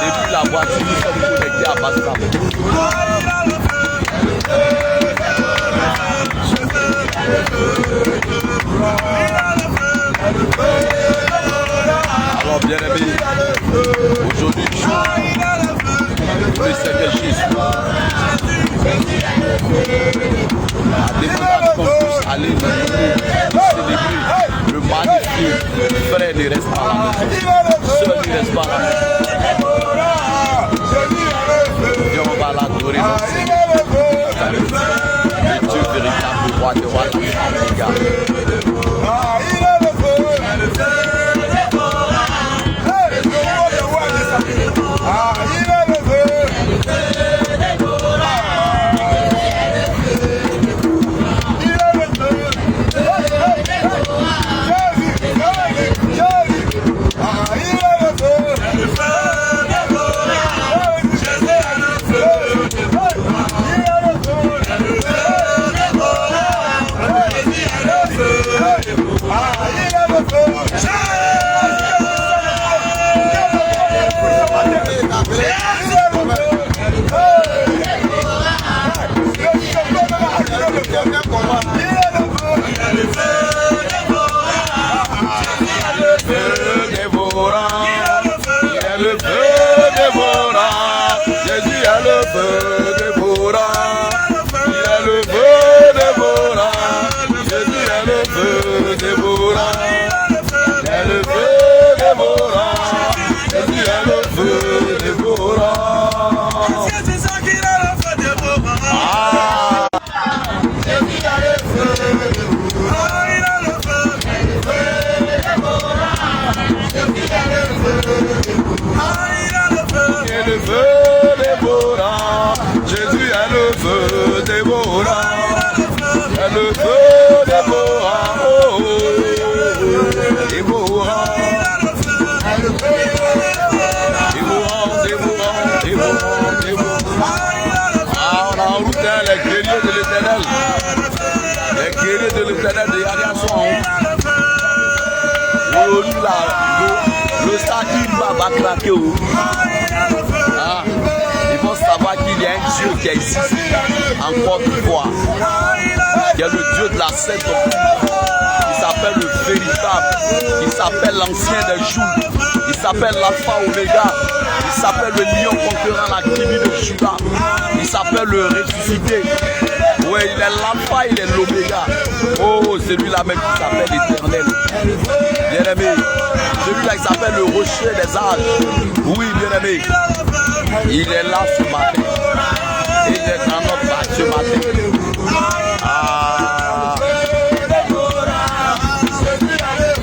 Depuis la voiture, nous sommes connectés à Bastam. Alors bien aimé, aujourd'hui le Seigneur Jésus a demandé qu'on puisse aller célébrer le magnifique frère ne reste pas là. Seul ne reste pas là. Dieu, on va l'adorer. Le Dieu véritable, roi de rois, la le statut va craquer. Ah, il faut savoir qu'il y a un Dieu qui existe encore une fois, qui est le Dieu de la scène. Il s'appelle le véritable, il s'appelle l'ancien des jours, il s'appelle l'alpha oméga, il s'appelle le lion conquérant la tribu de Juda, il s'appelle le ressuscité. Oui, il est l'alpha, il est l'oméga. Oh, c'est lui-là même qui s'appelle l'éternel. Bien aimé, celui-là qui s'appelle le rocher des âges. Oui, bien aimé, il est là ce matin. Il est dans notre base ce matin. Ah.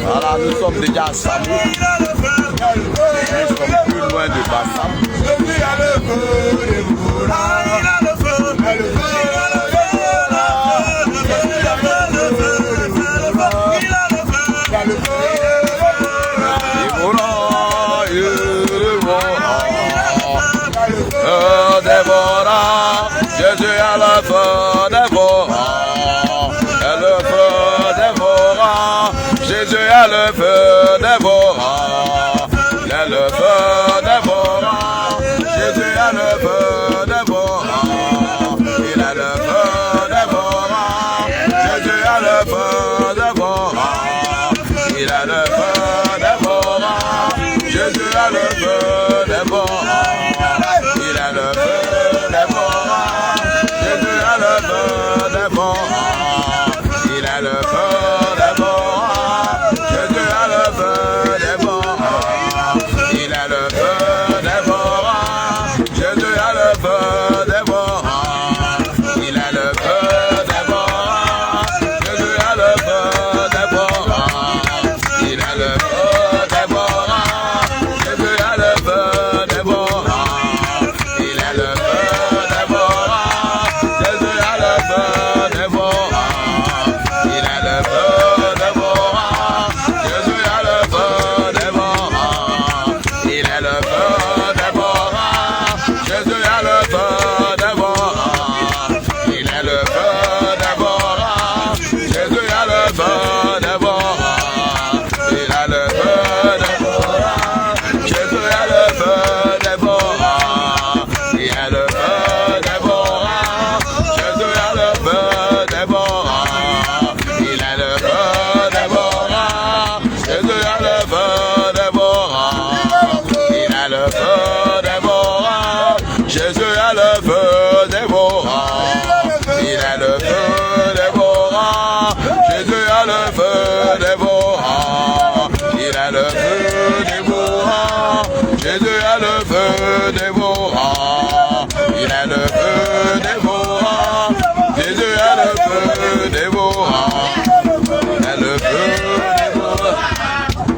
Voilà, nous sommes déjà à Samou. Nous sommes plus loin de Bassam. feu dévorant. Jésus est le feu dévorant. Et le feu dévorant. Jésus est le feu dévorant. Il est le feu dévorant. Jésus est le feu dévorant. Il est le feu dévorant. Jésus est le feu dévorant. Il est le feu dévorant. Jésus est le feu dévorant. Il est le feu dévorant. Jésus est le feu dévorant. Il est le feu dévorant. Jésus est le feu dévorant. Il est le feu dévorant. Jésus est le feu dévorant. Il est le feu dévorant. Jésus est le feu dévorant. Il est le feu dévorant. Jésus est le feu dévorant. Il est le feu dévorant. Jésus est le feu dévorant. Il est le feu dévorant. Jésus est le feu dévorant. Il est le feu dévorant. Jésus est le feu dévorant. Il est le feu dévorant. Jésus est le feu dévorant. Il est le feu dévorant. Jésus est le feu dévorant. Il est le feu dévorant. Jésus est le feu dévorant. Il est le feu dévorant. Jésus est le feu dévorant. Il est le feu dévorant. Jésus est le feu dévorant. Il est le feu dévorant. Jésus est le feu dévorant. Il est le feu dévorant. Jésus est le feu dévorant. Il est le feu dévorant.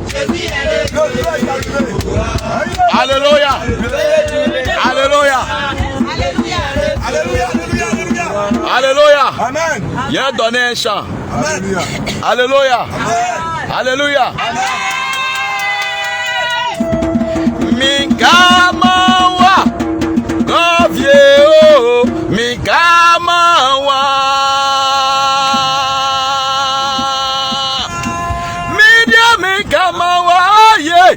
Jésus est le feu dévorant. Il est le feu dévorant. Alléluia. Alléluia. Alléluia. Amen. Il a donné un chant. Alléluia. Alléluia. Alléluia. Mikamawa. Govieo. Mikamawa. Media Mikamawa. Yeah.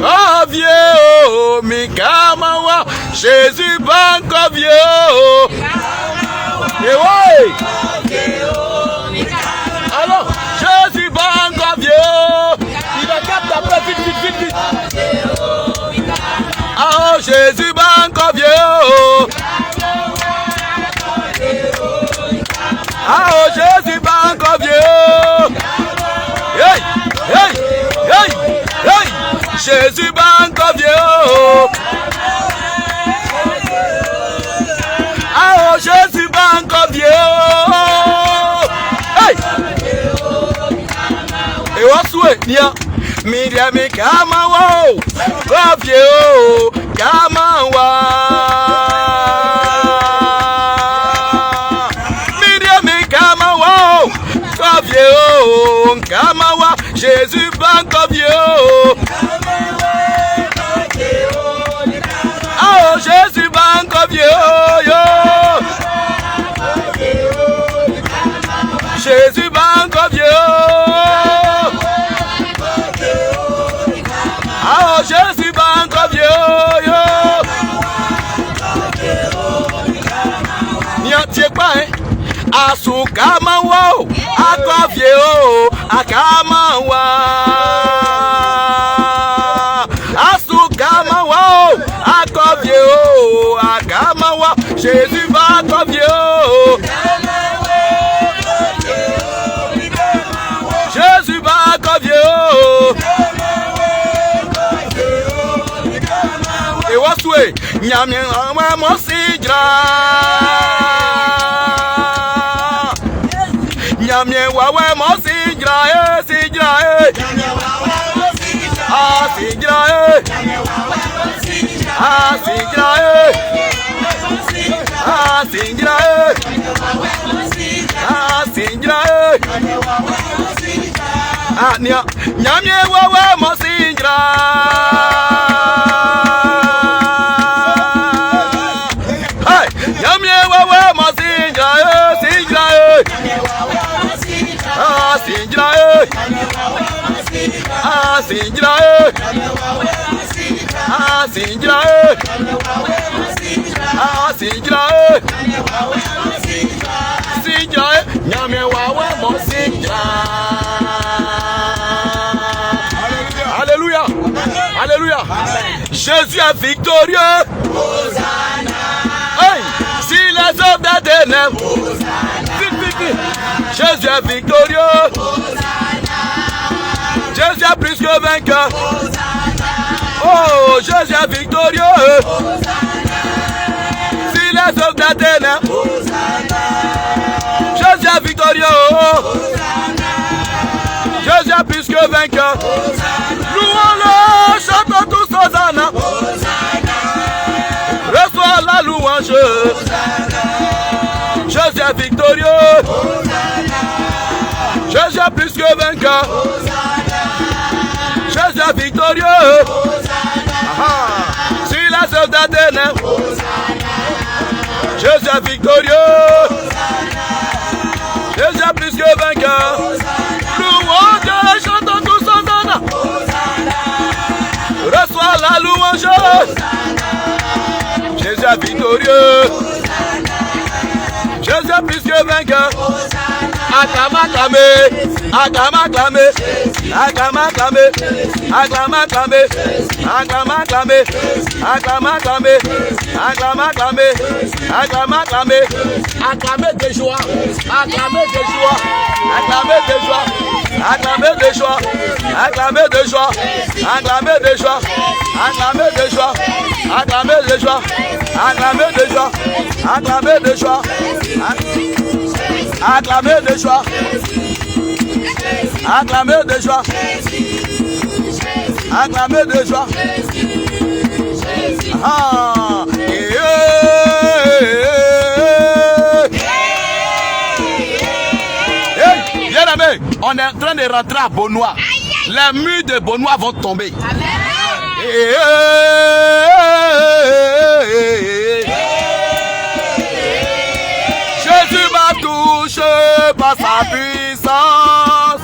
Govieo. Mikamawa. Jésus banco vieux. Et ouais. Alors, Jésus banco vieux. Il va capter après vite. Ah, Jésus banco vieux. Ah, Jésus banco vieux. Hey, hey, hey, hey. Jésus banco vieux. Ah, Jésus banco vieux. Hey. Et what's nia Miriam Kamawa. Govio Kamawa. Miriam Kamawa. Govio Kamawa. Jésus banco vieux. Ah, Jésus banco vieux. Jésus banco vieux. Ah, Jésus banco vieux. Niatie kwa asukama wo akofie o akama wa asukama wo akofie o akama wa Jésus banco vieux. Jésus banco vieux. Et what's Nyamien awa mosidra. Nyamien wawe mosidra sidra Ah sidra Ah sidra Ah sidra Ah sidra Ah nyamien wawe mosidra Sinjira, Sinjira, Sinjira, Nyame wawe mo Sinjira. Alléluia, Alléluia. Jésus est victorieux. Hey, si les hommes des ténèbres, Jésus est victorieux. Jésus est plus que vainqueur. Oh, Jésus est victorieux. Si les hommes des ténèbres, Jésus est victorieux. Jésus est plus que vainqueur. Louons-le, chantons tous Hosanna. Reçois la louange. Jésus est victorieux. Jésus est plus que vainqueur. Jésus est victorieux. Si la œuvre des ténèbres, Jésus est victorieux. Jésus est plus que vainqueur. Louons Dieu, chantons tous Hosanna. Reçois la louange. Jésus est victorieux. Jésus est plus que vainqueur. Acclame, acclame, acclame, acclame, acclame, acclame, acclame, acclame, acclame, acclame, acclame, acclame, acclame, acclame, acclame, acclame, acclame de joie, acclame de joie, acclame de joie, acclame de joie, acclame de joie, acclame de joie, acclame de joie, acclame de joie, acclame de joie, acclame de joie. Acclamez de joie. Acclamez de joie. Acclamez de joie. Ah, bien aimé, on est en train de rentrer à Beaunois. Les murs de Beaunois vont tomber. Jésus m'a touché par sa puissance.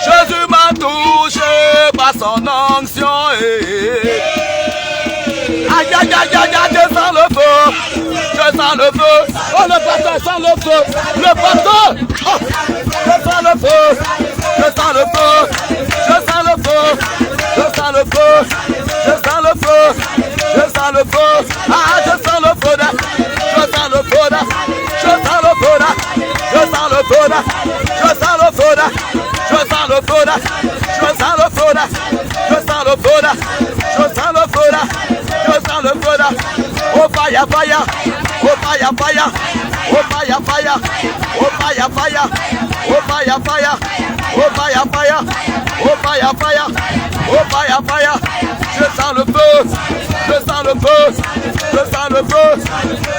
Jésus m'a touché par son onction. Aïe, aïe, aïe, aïe, aïe, je sens le feu. Je sens le feu. Oh, le pasteur sent le feu. Le pasteur. Oh, je sens le feu. Je sens le feu. Je sens le feu. Je sens le feu. Je sens le feu. Je sens le feu. Ah, je sens le feu. Je sens le feu. Je sens le feu. Je sens le feu. Je sens le feu. Je sens le feu. Je sens le feu. Je sens le feu. Je sens le feu. Je sens le feu. Oh fire, fire. Oh fire, fire. Oh fire, fire. Oh fire, fire. Oh fire, fire. Oh fire, fire. Oh fire, fire. Oh fire, fire. Je sens le feu. Je sens le feu. Je sens le feu.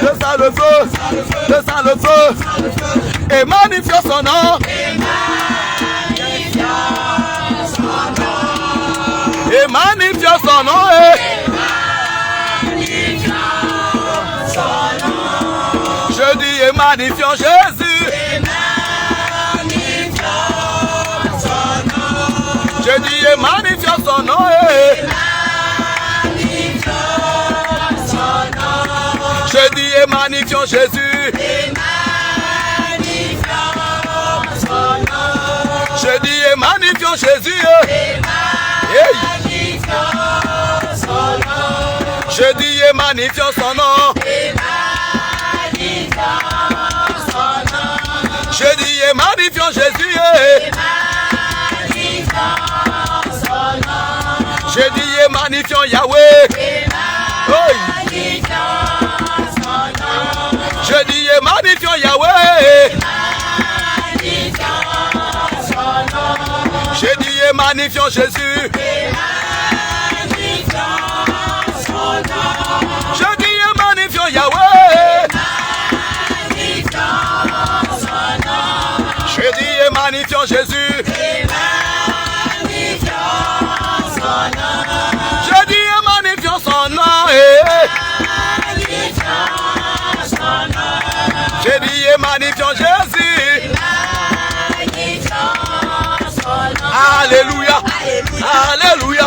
Je sens le feu. Je sens le feu. Et magnifions son nom. Et magnifions son nom. Je dis et magnifions Jésus. Je dis et magnifions son nom. Je dis et magnifions Jésus. Je dis et magnifions Jésus. Je dis et magnifions son nom. Je dis et magnifions Jésus. Je dis et magnifions Yahweh. Je dis et magnifions Yahweh. Je dis et magnifions Jésus. Je dis et magnifions Yahweh. Je dis et magnifions Jésus. Je dis et magnifions son nom. Je dis et magnifions Jésus. Alléluia. Alléluia.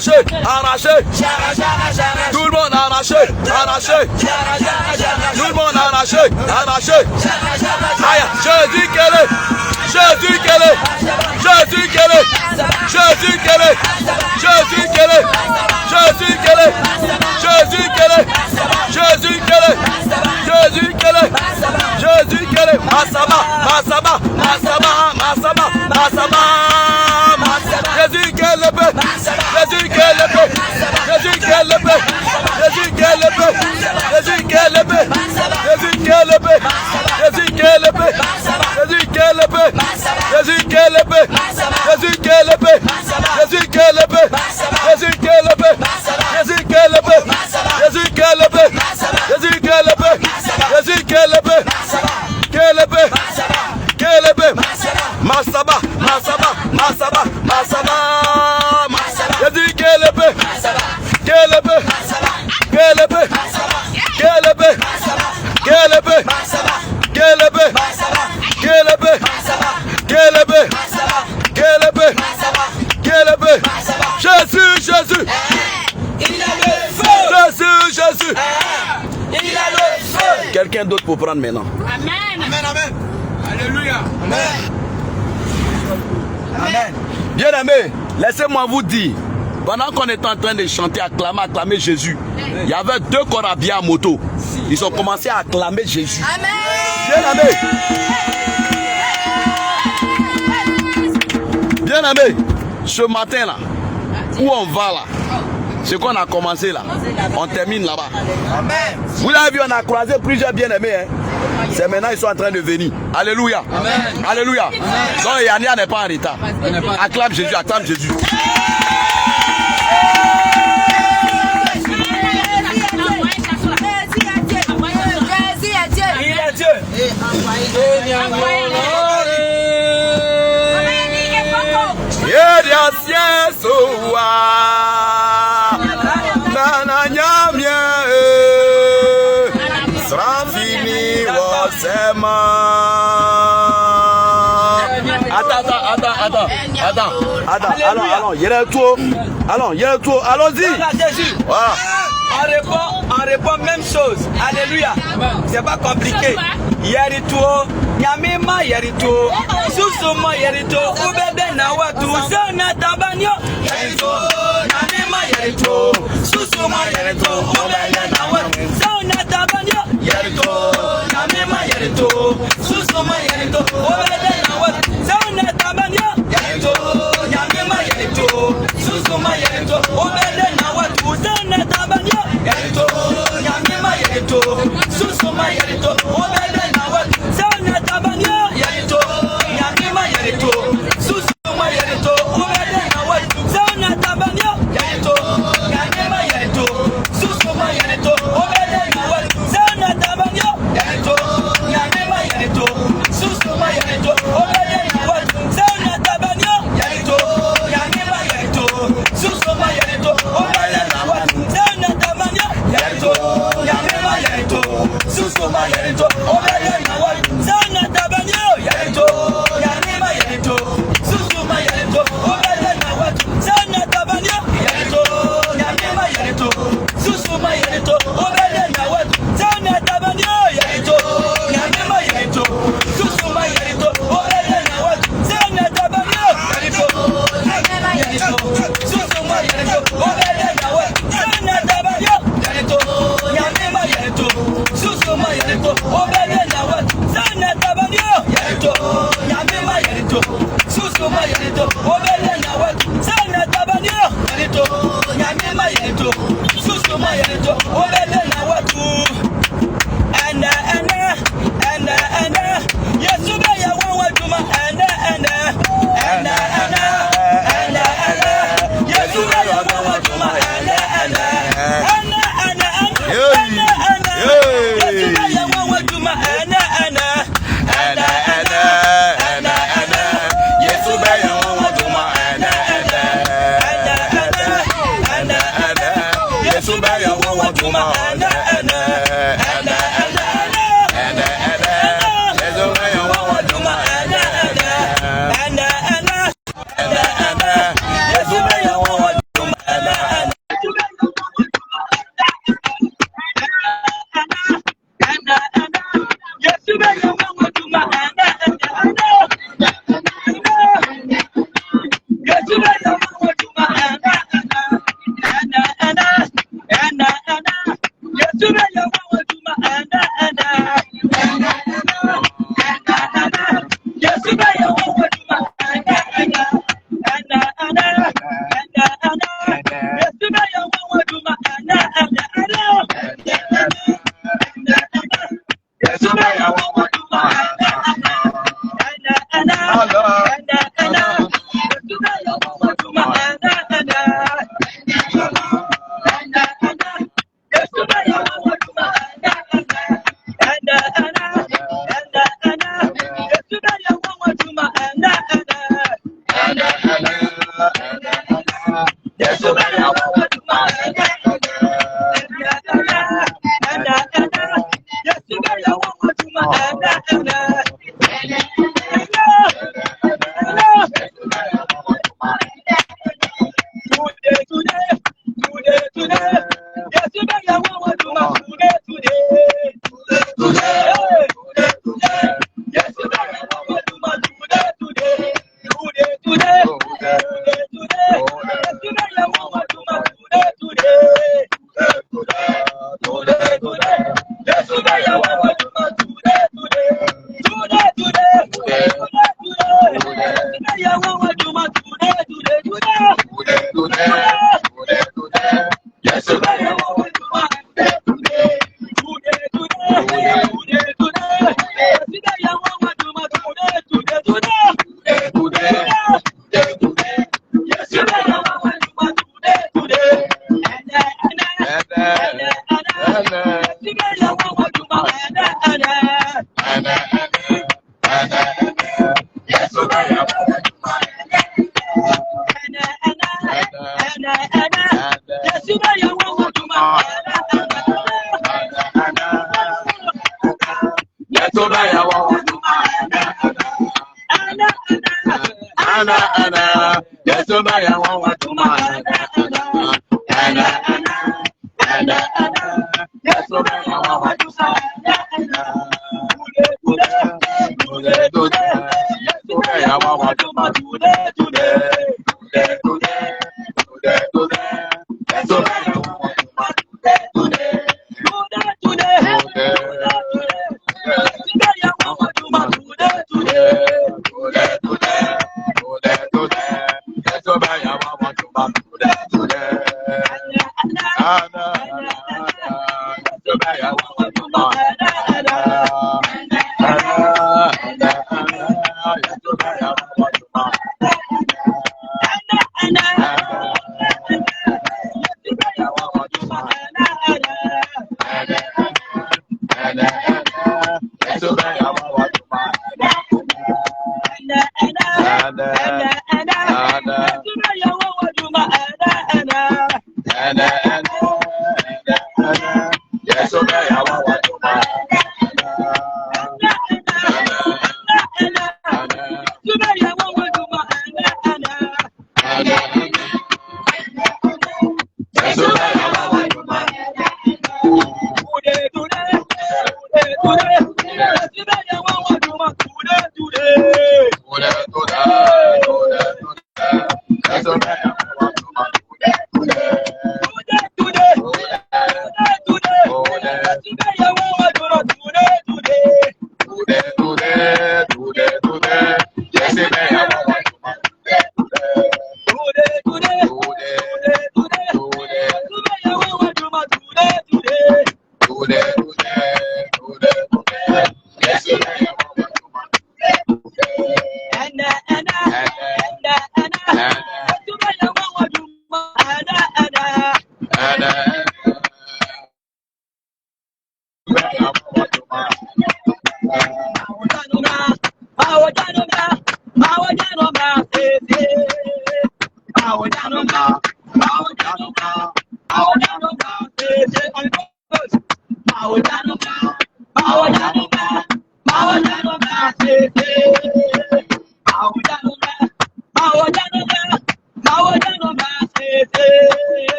arraché, arraché. Tout le monde arraché, arraché. Tout le monde arraché, arraché. Aïe, Jésus qu'elle est, Jésus qu'elle est, Jésus qu'elle est, Jésus qu'elle est, Jésus qu'elle est, Jésus qu'elle est, Jésus qu'elle est, Jésus qu'elle est, Jésus qu'elle est, Jésus qu'elle est. Masaba, Masaba, Masaba, Masaba, Masaba. Jésus qu'elle est, Jésus qu'elle est, Jésus qu'elle est, Jésus qu'elle est, Jésus qu'elle est, Jésus qu'elle est, Jésus qu'elle est, Jésus qu'elle est, Jésus qu'elle est, Jésus qu'elle est, Jésus qu'elle est, Jésus qu'elle est, Jésus qu'elle est, Jésus qu'elle est, Jésus qu'elle est, Jésus qu'elle est, qu'elle est, Masaba, Masaba, Masaba, Masaba, Jésus qu'elle est, qu'elle est, qu'elle est, qu'elle est, qu'elle est, qu'elle est, Jésus, Jésus, il a le feu. Jésus, Jésus, il a le feu. Quelqu'un d'autre pour prendre maintenant. Amen. Amen, amen. Alléluia. Amen. Amen. Bien aimé, laissez-moi vous dire, pendant qu'on est en train de chanter, acclamer Jésus, il y avait deux corabia à moto. Ils ont commencé à acclamer Jésus. Amen. Bien aimé. Bien aimé, ce matin là, où on va là, ce qu'on a commencé là, on termine là-bas. Amen. Vous l'avez vu, on a croisé plusieurs bien-aimés. Hein? C'est maintenant ils sont en train de venir. Alléluia. Amen. Alléluia. Donc Yania n'est pas en retard. Acclame Jésus, acclame Jésus. Il est Dieu. Attends, allons-y. Jésus. Voilà. On répond même chose. Alléluia. C'est pas compliqué. Yerito, Yamima Yerito, Susuma Yerito, Ubede Nawatu, Zona Tabanyo, Yerito, Yamima Yerito, Susuma Yerito, Ubede Nawatu, Zona Tabanyo, Yerito, Yamima Yerito, Susuma Yerito, Ubede Nawatu, Zona Tabanyo, Yerito, Yamima Yerito, Susuma Yerito, Ubede Nawatu, Zona Tabanyo, Yerito, Yamima Yerito, Susuma Yerito, Ubede Nawatu, Zona Tabanyo, Yerito, Yamima Yerito, Susuma Yerito, Ubede Nawatu, Zona Tabanyo, Yerito, Yamima Yerito, Susuma Yerito, Ubede Nawatu, Zona Tabanyo, Yerito, Yamima Yerito, Susuma Yerito, Ubede Nawatu, Zona Tabanyo, Yerito, Yamima Yerito, Susuma Yerito, Ubede Nawatu, Zona Tabanyo, Yerito, Yamima Yerito, Susuma Yerito, Ubede Nawatu, Zona Tabanyo, Yerito, Yamima Yerito, Susuma Yerito, Ubede Nawatu, Zona Tabanyo, Yerito, Yamima Yerito, Susuma Yerito, Ubede Nawatu, Zona Tabanyo, Yerito, Yamima Yerito, Susuma Yerito, Ubede Nawatu, Zona Tabanyo, Yerito, Yamima Yerito, Susuma Yerito, Ubede Nawatu, Zona Tabanyo, Yerito, Yamima Yerito, Susuma Yerito, Ubede Nawatu, Zona Tabanyo, Yerito, Yamima Yerito, Susuma Yerito, Ubede Nawatu, Zona Tabanyo, Yerito, Yamima Yerito, Susuma Yerito, Ubede Nawatu. Yesu be ya wawa juma Yesu be ya wawa juma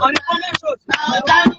On est première chose.